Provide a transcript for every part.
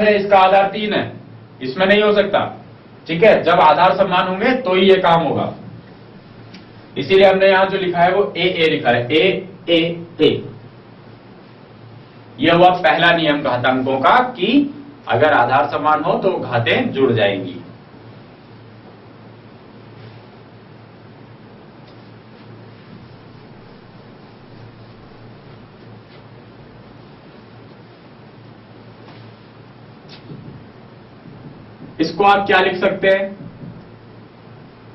है, इसका आधार 3 है, इसमें नहीं हो सकता। ठीक है, जब आधार समान होंगे तो ही ये काम होगा। इसीलिए हमने यहां जो लिखा है वो ए लिखा है, ए। यह हुआ पहला नियम घातांकों का कि अगर आधार समान हो तो घातें जुड़ जाएंगी। इसको आप क्या लिख सकते हैं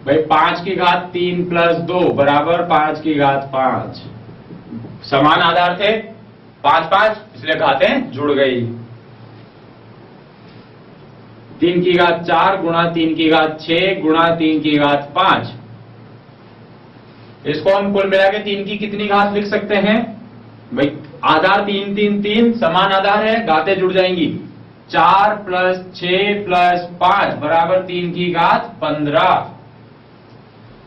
भाई, 5 की घात 3 प्लस 2 बराबर 5 की घात 5। समान आधार थे 5 5, इसलिए घातें जुड़ गई। 3 की घात 4 गुणा 3 की घात 6 गुणा 3 की घात 5। इसको हम कुल मिला के 3 की कितनी घात लिख सकते हैं भाई, आधार 3 3 3 समान आधार है, घातें जुड़ जाएंगी। 4 प्लस 6 प्लस 5 बराबर 3 की घात 15।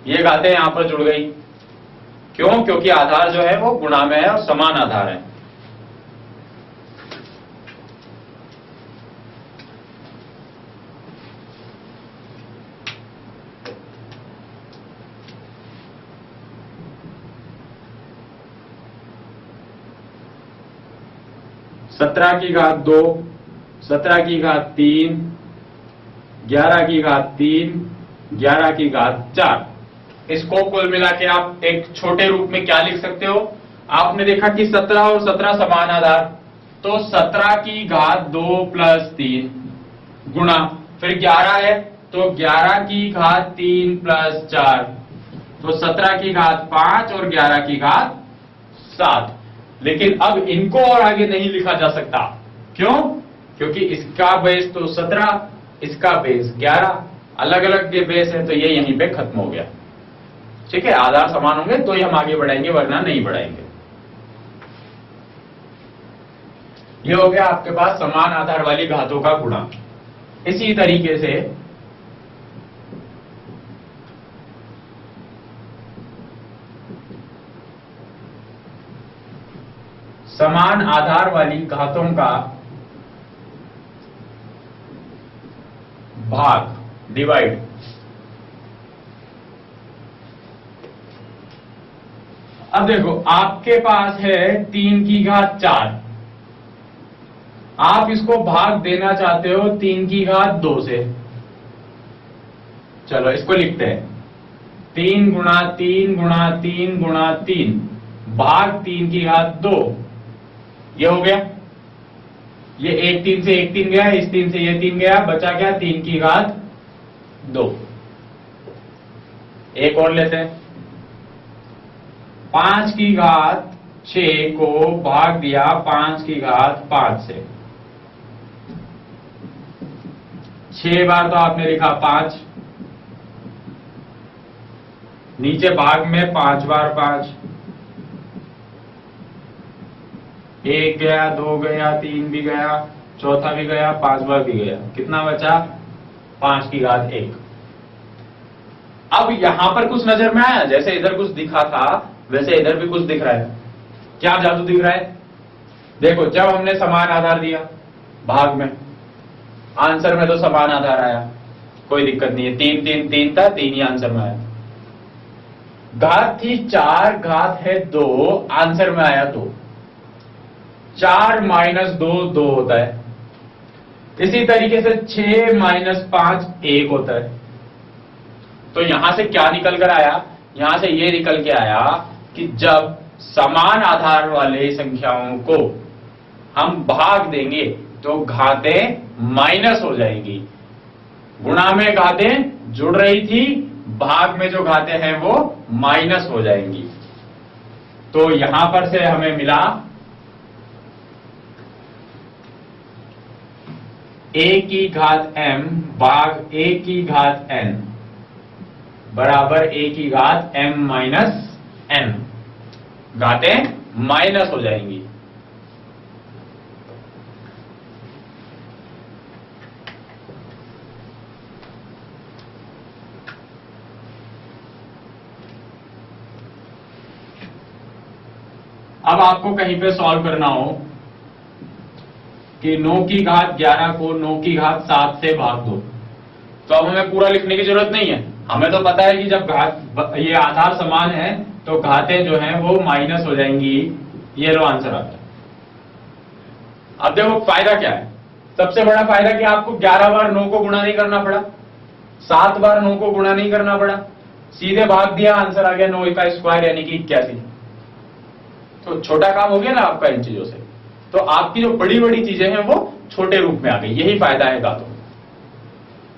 ये घातें यहां पर जुड़ गई। क्यों? क्योंकि आधार जो है वो गुणा में है और समान आधार है। सत्रह की घात 2, 17 की घात 3, 11 की घात 3, 11 की घात 4। इसको कुल मिला के आप एक छोटे रूप में क्या लिख सकते हो? आपने देखा कि 17 और 17 समान आधार, तो 17 की घात 2 प्लस 3 गुणा, फिर 11 है तो 11 की घात 3 प्लस 4, तो 17 की घात 5 और 11 की घात 7। लेकिन अब इनको और आगे नहीं लिखा जा सकता। क्यों? क्योंकि इसका बेस तो 17, इसका बेस 11, अलग अलग के बेस है, तो ये यहीं पे खत्म हो गया। ठीक है, आधार समान होंगे तो ही हम आगे बढ़ाएंगे, वरना नहीं बढ़ाएंगे। ये हो गया आपके पास समान आधार वाली घातों का गुणा। इसी तरीके से समान आधार वाली घातों का भाग, डिवाइड। अब देखो, आपके पास है 3 की घात 4, आप इसको भाग देना चाहते हो 3 की घात 2 से। चलो इसको लिखते हैं, 3 गुणा 3 गुणा 3 गुणा 3 भाग 3 की घात 2। ये हो गया, ये एक 3 से एक 3 गया, इस 3 से ये 3 गया, बचा क्या 3 की घात 2। एक और लेते हैं, 5 की घात 6 को भाग दिया 5 की घात 5 से। 6 बार तो आपने लिखा 5, नीचे भाग में 5 बार 5, 1 गया, 2 गया, 3 भी गया, चौथा भी गया, 5 बार भी गया, कितना बचा 5 की घात 1। अब यहां पर कुछ नजर में आया, जैसे इधर कुछ दिखा था वैसे इधर भी कुछ दिख रहा है। क्या जादू दिख रहा है? देखो, जब हमने समान आधार दिया भाग में, आंसर में तो समान आधार आया, कोई दिक्कत नहीं है, 3 3 3 था, 3 ही आंसर में आया। घात थी 4, घात है 2, आंसर में आया 2। 4 माइनस 2 2 होता है। इसी तरीके से 6 माइनस 5 1 होता है। तो यहां से क्या निकल कर आया? यहां से ये निकल के आया कि जब समान आधार वाले संख्याओं को हम भाग देंगे तो घातें माइनस हो जाएंगी। गुणा में घातें जुड़ रही थी, भाग में जो घातें हैं वो माइनस हो जाएंगी। तो यहां पर से हमें मिला a की घात m भाग a की घात n बराबर a की घात m माइनस n। घातें माइनस हो जाएंगी। अब आपको कहीं पे सॉल्व करना हो कि 9 की घात 11 को 9 की घात 7 से भाग दो। तो अब हमें पूरा लिखने की जरूरत नहीं है, हमें तो पता है कि जब ये आधार समान है तो घातें जो हैं वो माइनस हो जाएंगी। ये लो आंसर आता है। अब देखो फायदा क्या है, सबसे बड़ा फायदा कि आपको 11 बार 9 को गुणा नहीं करना पड़ा, 7 बार 9 को गुणा नहीं करना पड़ा, सीधे भाग दिया, आंसर आ गया 9 का स्क्वायर यानी कि 81। तो छोटा काम हो गया ना आपका इन चीजों से। तो आपकी जो बड़ी बड़ी चीजें हैं वो छोटे रूप में आ गई, यही फायदा है घातों।